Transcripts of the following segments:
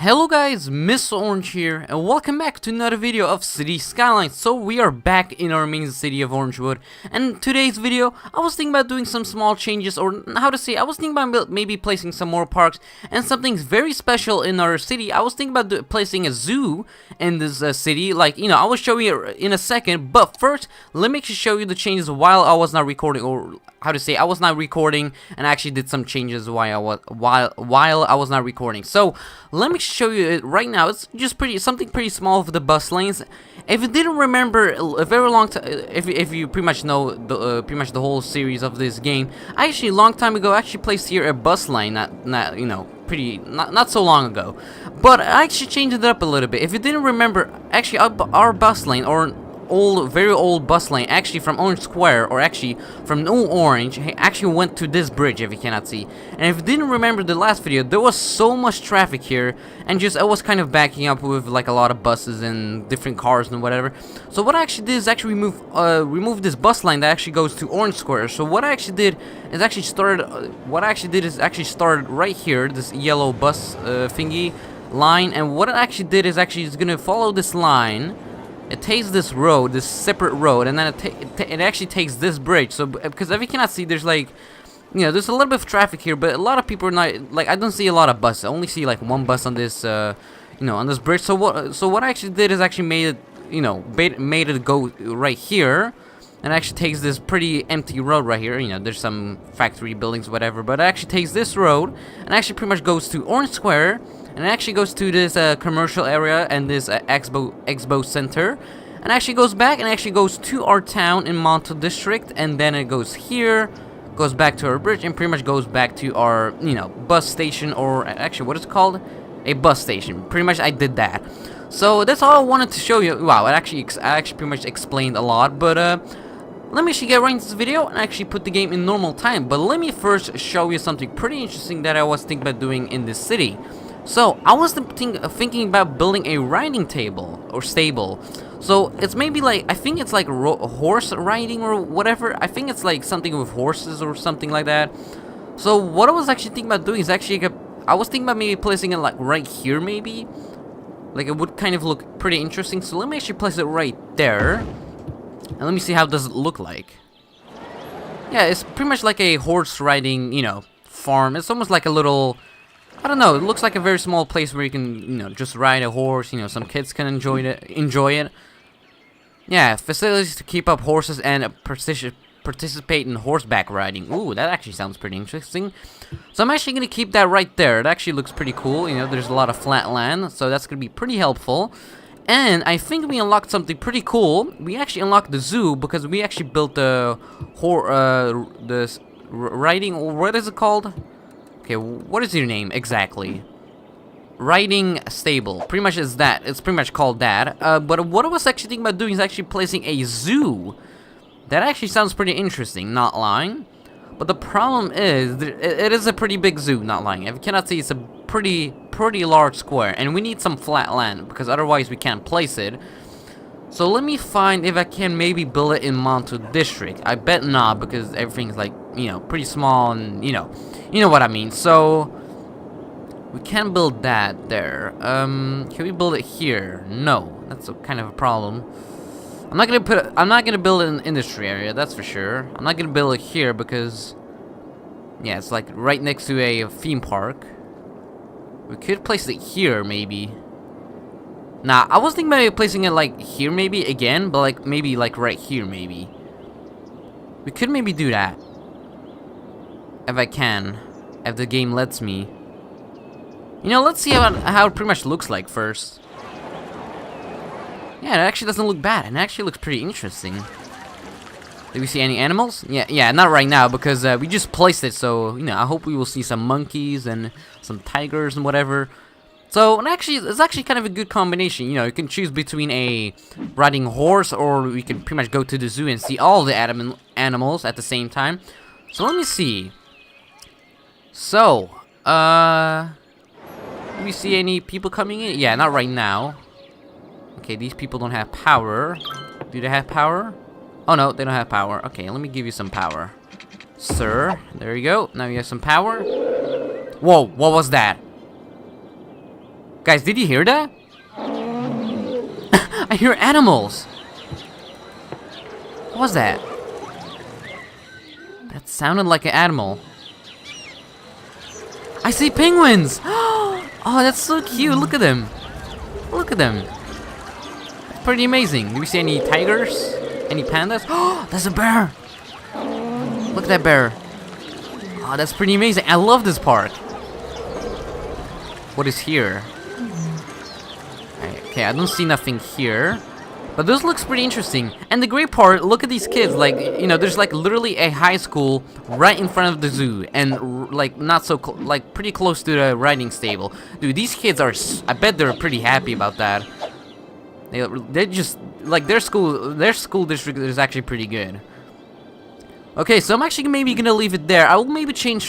Hello guys, Mr.orange here, and welcome back to another video of City Skylines. So we are back in our main city of Orangewood, and in today's video, I was thinking about doing some small changes, or how to say, I was thinking about maybe placing some more parks, and something very special in our city. I was thinking about placing a zoo in this city, like, I will show you in a second, but first, let me show you the changes while I was not recording, or how to say, I was not recording, and I actually did some changes while I was not recording. So, let me show you it right now. It's just something pretty small for the bus lanes. If you didn't remember a very long time, if you pretty much know the whole series of this game, I actually a long time ago actually placed here a bus lane, not so long ago, but I actually changed it up a little bit. If you didn't remember, actually our bus lane, or very old bus lane, actually from Orange Square, or actually from New Orange, actually went to this bridge, if you cannot see. And if you didn't remember the last video, there was so much traffic here, and just I was kind of backing up with like a lot of buses and different cars and whatever. So what I actually did is actually remove this bus line that actually goes to Orange Square. So what I actually did is actually started right here, this yellow bus thingy line, and what I actually did is actually gonna follow this line. It takes this road, this separate road, and then it actually takes this bridge. So, because if you cannot see, there's like, there's a little bit of traffic here, but a lot of people are not, like, I don't see a lot of buses. I only see like one bus on this, on this bridge. So what I actually did is actually made it, made it go right here, and actually takes this pretty empty road right here. There's some factory buildings, whatever, but it actually takes this road, and actually pretty much goes to Orange Square. And it actually goes to this commercial area and this expo center, and actually goes back and actually goes to our town in Monto district, and then it goes here, goes back to our bridge, and pretty much goes back to our bus station, or actually what is it called, a bus station. Pretty much I did that. So that's all I wanted to show you. Wow, I actually pretty much explained a lot, but let me actually get right into this video and actually put the game in normal time. But let me first show you something pretty interesting that I was thinking about doing in this city. So, I was thinking about building a riding table, or stable. So, it's maybe like, I think it's like horse riding or whatever. I think it's like something with horses or something like that. So, what I was actually thinking about doing is actually, I was thinking about maybe placing it like right here maybe. Like, it would kind of look pretty interesting. So, let me actually place it right there. And let me see how does it look like. Yeah, it's pretty much like a horse riding, farm. It's almost like a little, I don't know, it looks like a very small place where you can, just ride a horse, some kids can enjoy it. Yeah, facilities to keep up horses and participate in horseback riding. Ooh, that actually sounds pretty interesting. So I'm actually going to keep that right there. It actually looks pretty cool, there's a lot of flat land, so that's going to be pretty helpful. And I think we unlocked something pretty cool. We actually unlocked the zoo, because we actually built the riding, or what is it called? Okay, what is your name exactly? Riding stable. Pretty much is that. It's pretty much called that. But what I was actually thinking about doing is actually placing a zoo. That actually sounds pretty interesting, not lying. But the problem is, it is a pretty big zoo, not lying. If you cannot see, it's a pretty large square. And we need some flat land, because otherwise we can't place it. So let me find if I can maybe build it in Monto district. I bet not, because everything's like, pretty small, and you know what I mean. So we can build that there. Can we build it here? No, that's kind of a problem. I'm not gonna build it in the industry area, that's for sure. I'm not gonna build it here because, yeah, it's like right next to a theme park. We could place it here maybe. Nah, I was thinking about placing it like here maybe again, but like maybe like right here maybe. We could maybe do that. If I can. If the game lets me. Let's see how it pretty much looks like first. Yeah, it actually doesn't look bad. It actually looks pretty interesting. Do we see any animals? Yeah, not right now, because we just placed it, so, I hope we will see some monkeys and some tigers and whatever. So, it's actually kind of a good combination. You can choose between a riding horse, or we can pretty much go to the zoo and see all the animals at the same time. So, let me see. So, do we see any people coming in? Yeah, not right now. Okay, these people don't have power. Do they have power? Oh, no, they don't have power. Okay, let me give you some power. Sir, there you go. Now you have some power. Whoa, what was that? Guys, did you hear that? I hear animals. What was that? That sounded like an animal. I see penguins! Oh, that's so cute. Look at them. Look at them. That's pretty amazing. Do we see any tigers? Any pandas? Oh, there's a bear. Look at that bear. Oh, that's pretty amazing. I love this park. What is here? Okay, I don't see nothing here. But this looks pretty interesting. And the great part, look at these kids. Like, you know, there's like literally a high school right in front of the zoo. And like not so, like pretty close to the riding stable. Dude, these kids are, I bet they're pretty happy about that. They're just, like their school district is actually pretty good. Okay, so I'm actually maybe gonna leave it there. I will maybe change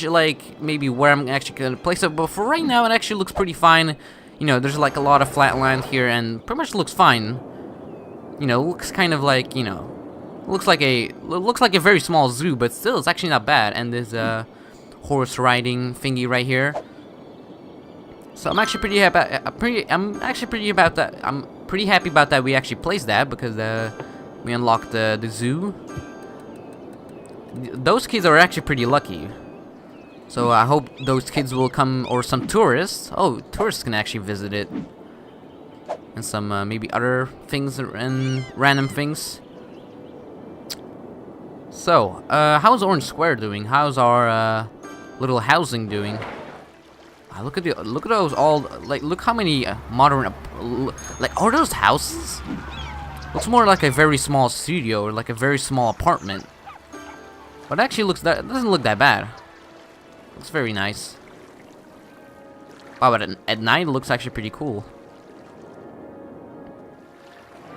like maybe where I'm actually gonna place it. But for right now, it actually looks pretty fine. You know, there's like a lot of flat land here, and pretty much looks fine. You know, looks kind of like, you know, looks like a very small zoo, but still, it's actually not bad. And there's a horse riding thingy right here. So I'm actually pretty happy. I'm pretty happy about that. We actually placed that because we unlocked the zoo. Those kids are actually pretty lucky. So I hope those kids will come, or some tourists. Oh, tourists can actually visit it. And some maybe other things and random things. So, how's Orange Square doing? How's our little housing doing? Look at those all, like, look how many modern, like, are those houses? Looks more like a very small studio or like a very small apartment. But it actually doesn't look that bad. Looks very nice. Wow, but at night it looks actually pretty cool.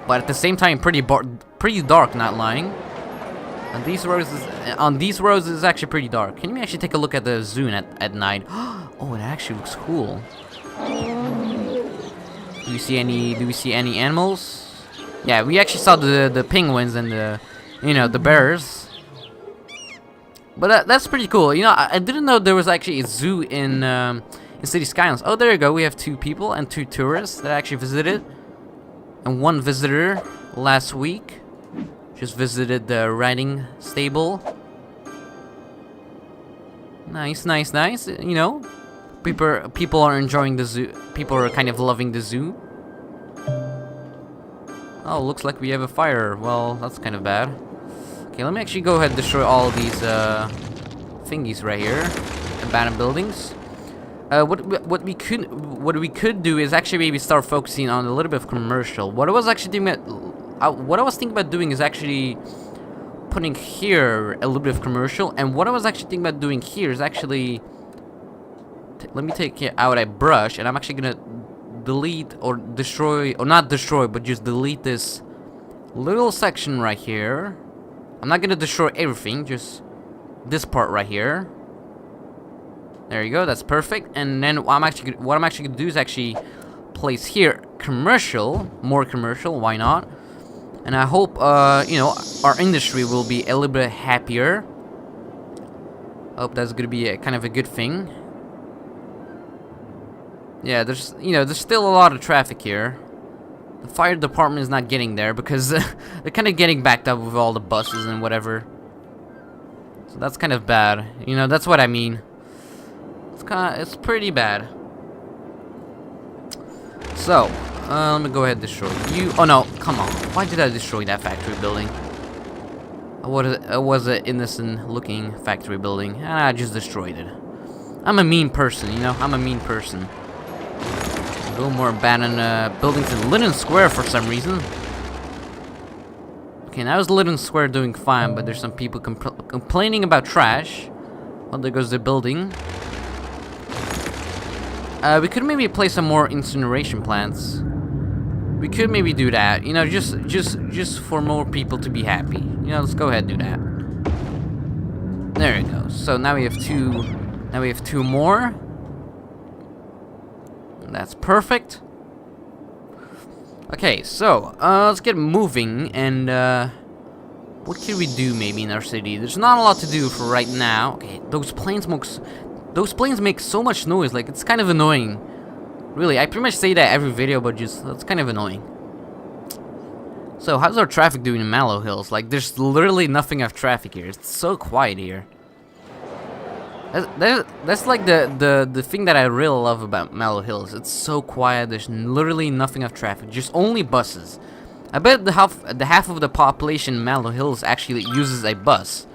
But at the same time, pretty dark, not lying. On these roads is actually pretty dark. Can you actually take a look at the zoo at night? Oh, it actually looks cool. Do we see any animals? Yeah, we actually saw the penguins and the bears. But that's pretty cool. You know, I didn't know there was actually a zoo in City Skylines. Oh, there you go. We have 2 people and 2 tourists that actually visited. And 1 visitor last week just visited the riding stable. Nice. You know, people are enjoying the zoo. People are kind of loving the zoo. Oh, looks like we have a fire. Well, that's kind of bad. Okay, let me actually go ahead and destroy all of these thingies right here, abandoned buildings. What we could do is actually maybe start focusing on a little bit of commercial. What I was thinking about doing is actually putting here a little bit of commercial, and what I was actually thinking about doing here is actually let me take out a brush, and I'm actually gonna delete or destroy, or not destroy, but just delete this little section right here. I'm not gonna destroy everything, just this part right here. There you go, that's perfect. And then what I'm actually gonna do is actually place here commercial, more commercial. Why not? And I hope you know, our industry will be a little bit happier. I hope that's gonna be kind of a good thing. Yeah, there's still a lot of traffic here. The fire department is not getting there because they're kind of getting backed up with all the buses and whatever. So that's kind of bad. You know, that's what I mean. It's pretty bad. So, let me go ahead and destroy you. Oh no, come on. Why did I destroy that factory building? It was an innocent looking factory building, and I just destroyed it. I'm a mean person, you know? I'm a mean person. A little more abandoned buildings in Linden Square for some reason. Okay, now is Linden Square doing fine, but there's some people complaining about trash. Well, there goes the building. We could maybe place some more incineration plants. We could maybe do that, you know, just for more people to be happy. You know, let's go ahead and do that. There you go. So now we have 2. Now we have 2 more. That's perfect. Okay, so let's get moving. And what can we do maybe in our city? There's not a lot to do for right now. Okay, those planes make so much noise. Like, it's kind of annoying. Really, I pretty much say that every video, but just it's kind of annoying. So, how's our traffic doing in Mallow Hills? Like, there's literally nothing of traffic here. It's so quiet here. That's like the thing that I really love about Mallow Hills. It's so quiet. There's literally nothing of traffic. Just only buses. I bet the half of the population in Mallow Hills actually uses a bus.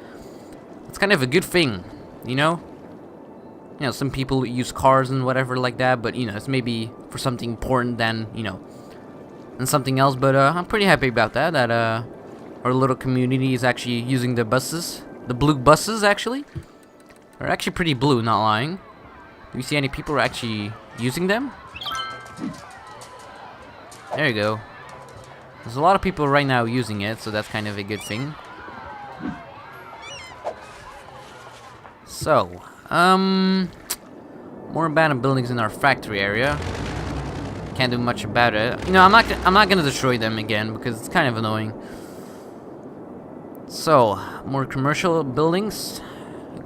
It's kind of a good thing, you know? You know, some people use cars and whatever like that, but, you know, it's maybe for something important than, you know, and something else. But I'm pretty happy about that, our little community is actually using the buses. The blue buses, actually. They're actually pretty blue, not lying. Do you see any people actually using them? There you go. There's a lot of people right now using it, so that's kind of a good thing. So, more abandoned buildings in our factory area. Can't do much about it. You know, I'm not gonna destroy them again because it's kind of annoying. So, more commercial buildings.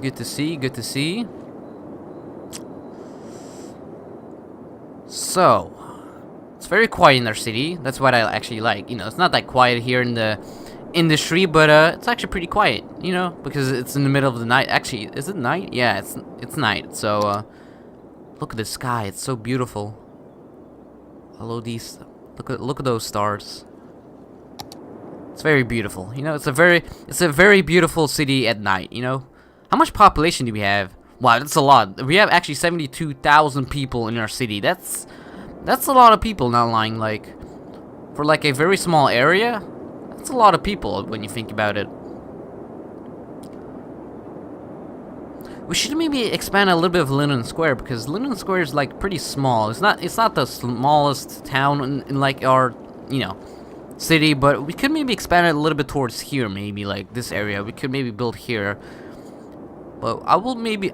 Good to see, good to see. So, it's very quiet in our city. That's what I actually like. You know, it's not that quiet here in the industry, but it's actually pretty quiet, you know, because it's in the middle of the night. Actually, is it night? Yeah, it's night. So, look at the sky. It's so beautiful. Hello, these. Look at those stars. It's very beautiful. You know, it's a very beautiful city at night, you know. How much population do we have? Wow, that's a lot. We have actually 72,000 people in our city. That's a lot of people, not lying. Like, for like a very small area, that's a lot of people when you think about it. We should maybe expand a little bit of Linden Square, because Linden Square is like pretty small. It's not the smallest town in like our, you know, city, but we could maybe expand it a little bit towards here, maybe like this area. We could maybe build here. But I will maybe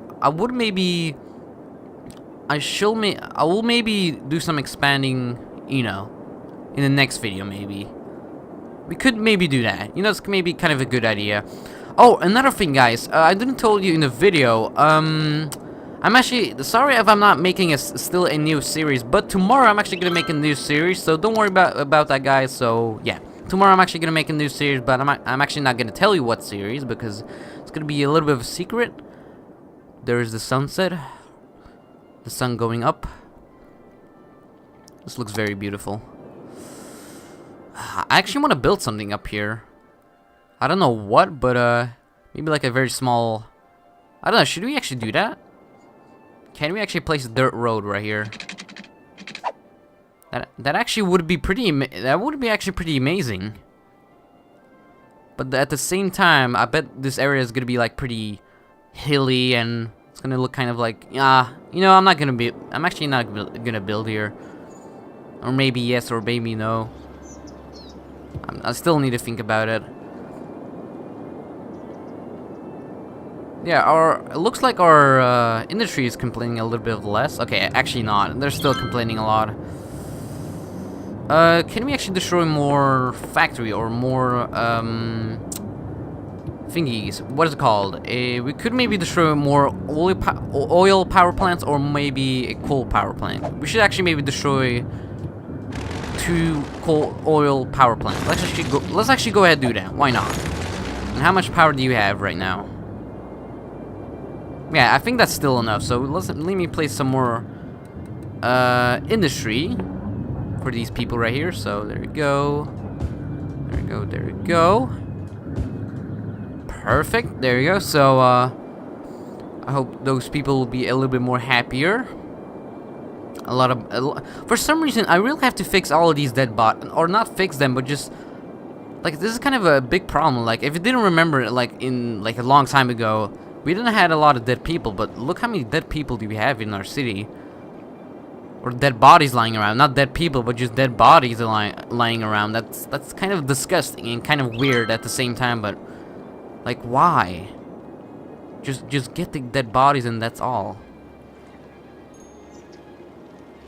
do some expanding, you know, in the next video. Maybe we could maybe do that. You know, it's maybe kind of a good idea. Oh, another thing, guys. I didn't tell you in the video. I'm actually sorry if I'm not making still a new series, but tomorrow I'm actually gonna make a new series. So don't worry about that, guys. So yeah, tomorrow I'm actually gonna make a new series, but I'm actually not gonna tell you what series because it's gonna be a little bit of a secret. There is the sunset, the sun going up. This looks very beautiful. I actually want to build something up here. I don't know what, but maybe like a very small. I don't know. Should we actually do that? Can we actually place a dirt road right here? That actually would be pretty. That would be actually pretty amazing. But at the same time, I bet this area is gonna be like pretty hilly, and it's gonna look kind of like, you know, I'm actually not gonna build here. Or maybe yes, or maybe no. I still need to think about it. Yeah, it looks like our industry is complaining a little bit of less. Okay, actually not. They're still complaining a lot. Can we actually destroy more factory or more thingies? What is it called? We could maybe destroy more oil power plants or maybe a coal power plant. We should actually maybe destroy 2 oil power plants. Let's actually go ahead and do that. Why not? And how much power do you have right now? Yeah, I think that's still enough. So let me place some more industry for these people right here. So there we go. There we go. There we go. Perfect. There you go. So I hope those people will be a little bit more happier. For some reason, I really have to fix all of these dead or not fix them, but just like this is kind of a big problem. Like if you didn't remember, like in like a long time ago, we didn't have a lot of dead people, but look how many dead people do we have in our city. Or dead bodies lying around. Not dead people, but just dead bodies lying around. That's kind of disgusting and kind of weird at the same time, but like why? Just get the dead bodies and that's all.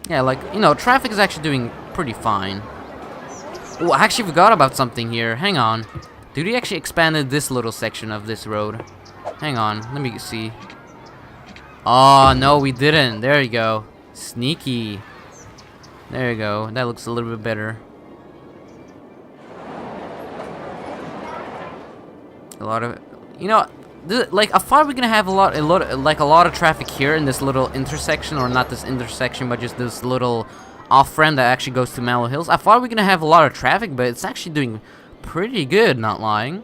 Yeah, like, you know, traffic is actually doing pretty fine. Oh, I actually forgot about something here. Hang on. Did we actually expanded this little section of this road? Hang on, let me see. Oh, no, we didn't. There you go. Sneaky. There you go. That looks a little bit better. A lot of, you know, like I thought we're gonna have a lot of traffic here in this little intersection, or not this intersection, but just this little off-ramp that actually goes to Mallow Hills. I thought we were gonna have a lot of traffic, but it's actually doing pretty good, not lying.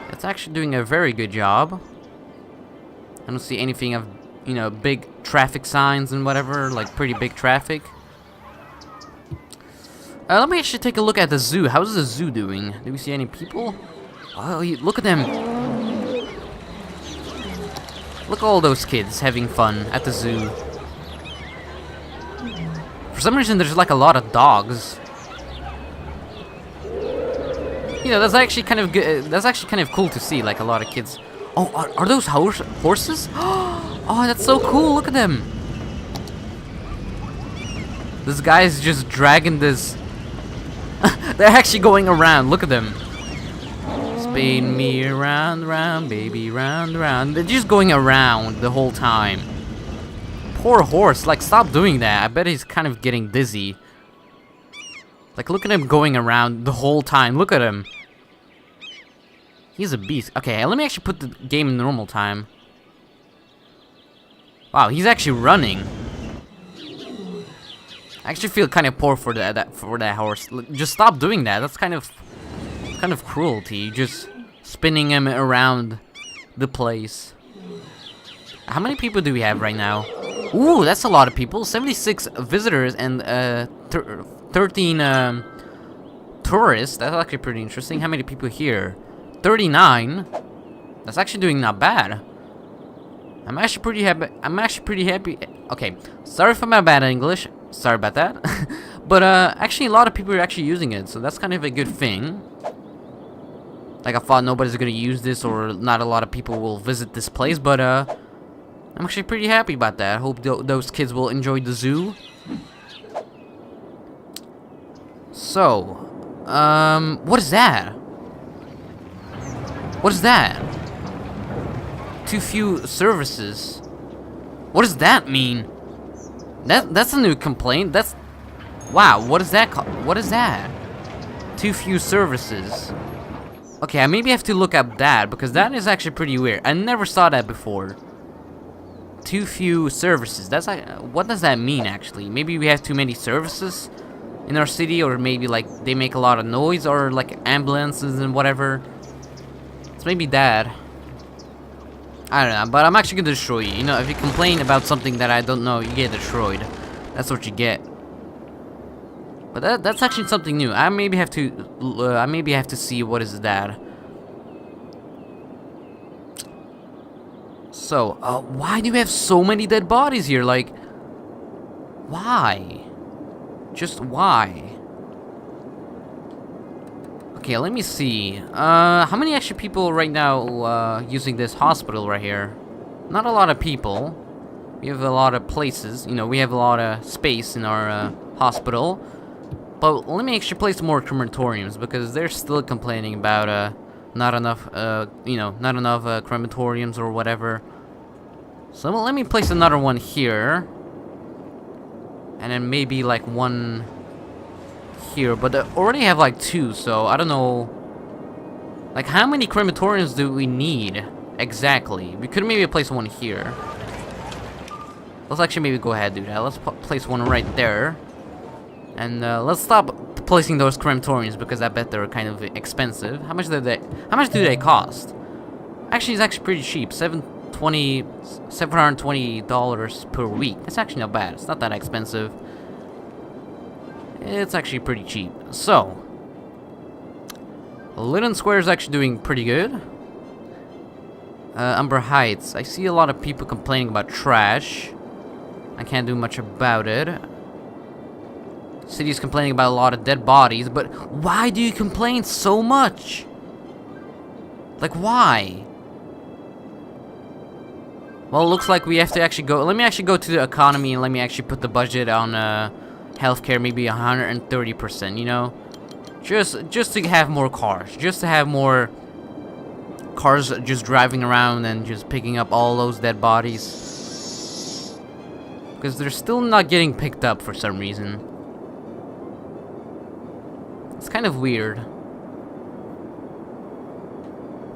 It's actually doing a very good job. I don't see anything of, you know, big traffic signs and whatever, like pretty big traffic. Let me actually take a look at the zoo. How's the zoo doing? Do we see any people? Oh, look at them. Look at all those kids having fun at the zoo. For some reason, there's like a lot of dogs. You know, that's actually kind of good. That's actually kind of cool to see, like a lot of kids. Oh, are those horses? Oh, that's so cool. Look at them. This guy's just dragging this. They're actually going around. Look at them. Spin me around, round, baby, round, round. They're just going around the whole time. Poor horse. Like, stop doing that. I bet he's kind of getting dizzy. Like, look at him going around the whole time. Look at him. He's a beast. Okay, let me actually put the game in normal time. Wow, he's actually running. I actually feel kind of poor for that horse. Just stop doing that. That's kind of cruelty. Just spinning him around the place. How many people do we have right now? Ooh, that's a lot of people. 76 visitors and 13 tourists. That's actually pretty interesting. How many people here? 39. That's actually doing not bad. I'm actually pretty happy. Okay, sorry for my bad English. Sorry about that. But actually a lot of people are actually using it, so that's kind of a good thing. Like, I thought nobody's gonna use this, or not a lot of people will visit this place, but I'm actually pretty happy about that. I hope those kids will enjoy the zoo. So, what is that? What is that? Too few services. What does that mean? That's a new complaint. That's, wow. What is that? What is that? Too few services. Okay, I maybe have to look up that, because that is actually pretty weird. I never saw that before. Too few services. That's like, what does that mean actually? Maybe we have too many services in our city, or maybe like they make a lot of noise, or like ambulances and whatever. It's maybe that. I don't know, but I'm actually gonna destroy you. You know, if you complain about something that I don't know, you get destroyed. That's what you get. But that's actually something new. I maybe have to see what is that. So, why do we have so many dead bodies here? Like, why? Just why? Okay, let me see. How many extra people right now using this hospital right here? Not a lot of people. We have a lot of places. You know, we have a lot of space in our hospital. But let me actually place more crematoriums, because they're still complaining about not enough, you know, not enough crematoriums or whatever. So let me place another one here, and then maybe like one here. But they already have like 2, so I don't know. Like, how many crematoriums do we need exactly? We could maybe place one here. Let's actually maybe go ahead and do that. Let's place one right there. And let's stop placing those crematoriums, because I bet they're kind of expensive. How much do they cost? Actually, it's actually pretty cheap. $720 per week. That's actually not bad. It's not that expensive. It's actually pretty cheap. So, Linden Square is actually doing pretty good. Umber Heights. I see a lot of people complaining about trash. I can't do much about it. City's complaining about a lot of dead bodies, but why do you complain so much? Like, why? Well, it looks like we have to actually go. Let me actually go to the economy, and let me actually put the budget on healthcare, maybe 130%, you know? Just to have more cars. Just to have more cars just driving around and just picking up all those dead bodies. because they're still not getting picked up for some reason. It's kind of weird.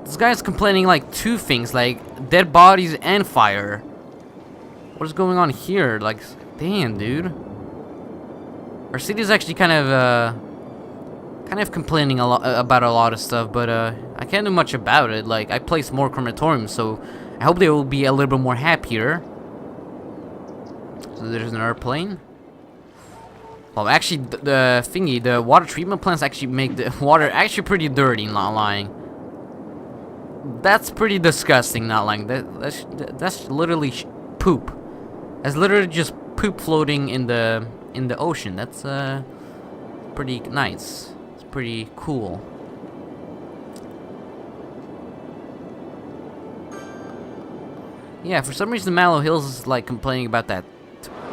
This guy's complaining like two things, like dead bodies and fire. What is going on here? Like, damn, dude. Our city is actually kind of complaining a lot about a lot of stuff, but I can't do much about it. Like, I placed more crematoriums, so I hope they will be a little bit more happier. So there's another plane. Well, actually, the water treatment plants actually make the water actually pretty dirty, not lying. That's pretty disgusting, not lying. That's literally poop. That's literally just poop floating in the ocean. That's pretty nice. It's pretty cool. Yeah, for some reason Mallow Hills is like complaining about that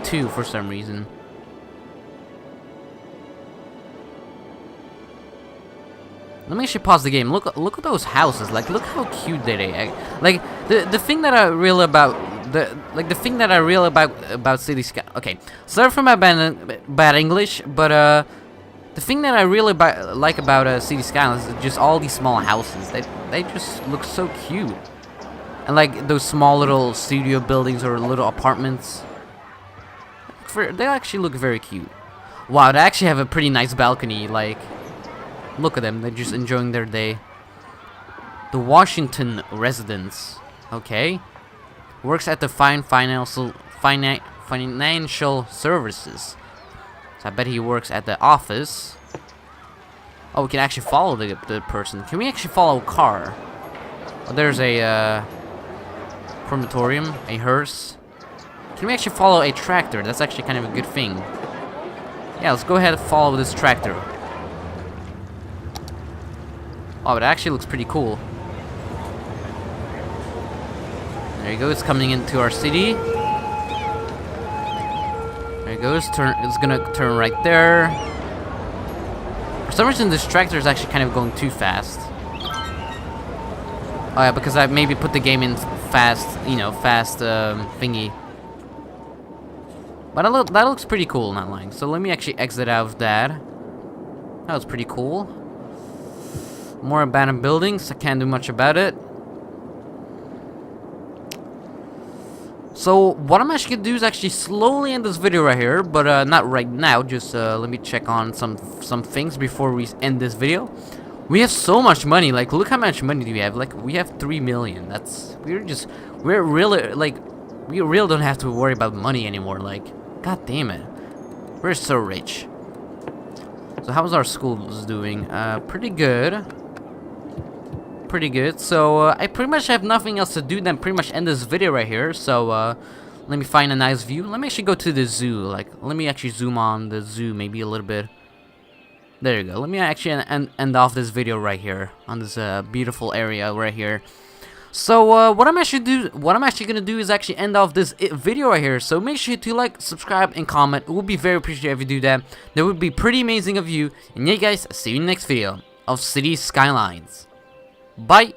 too for some reason. Let me actually pause the game. Look at those houses. Like, look how cute they are. Like, the thing that I real about about City Sky. Okay, sorry for my bad English, but the thing that I really like about City Skylines is just all these small houses. They just look so cute, and like those small little studio buildings or little apartments. They actually look very cute. Wow, they actually have a pretty nice balcony. Like, look at them. They're just enjoying their day. The Washington residence. Okay. Works at the financial services. So I bet he works at the office. Oh, we can actually follow the person. Can we actually follow a car? Oh, there's a crematorium, a hearse. Can we actually follow a tractor? That's actually kind of a good thing. Yeah, let's go ahead and follow this tractor. Oh, it actually looks pretty cool. There he goes, coming into our city. There he goes. It's gonna turn right there. For some reason, this tractor is actually kind of going too fast. Oh yeah, because I maybe put the game in fast, thingy. But that looks pretty cool, not lying. So let me actually exit out of that. That was pretty cool. More abandoned buildings. I can't do much about it. So what I'm actually gonna do is actually slowly end this video right here, but not right now. Just let me check on some things before we end this video. We have so much money. Like, look how much money do we have. Like, we have 3 million. We really don't have to worry about money anymore. Like, god damn it, we're so rich. So how's our schools doing? Pretty good. Pretty good. So I pretty much have nothing else to do than pretty much end this video right here. So let me find a nice view. Let me actually go to the zoo. Like, let me actually zoom on the zoo maybe a little bit. There you go. Let me actually end off this video right here on this beautiful area right here. So what I'm actually gonna do is actually end off this video right here. So make sure to like, subscribe, and comment. It would be very appreciated if you do that. That would be pretty amazing of you. And yeah, guys, see you in the next video of City Skylines. Bye.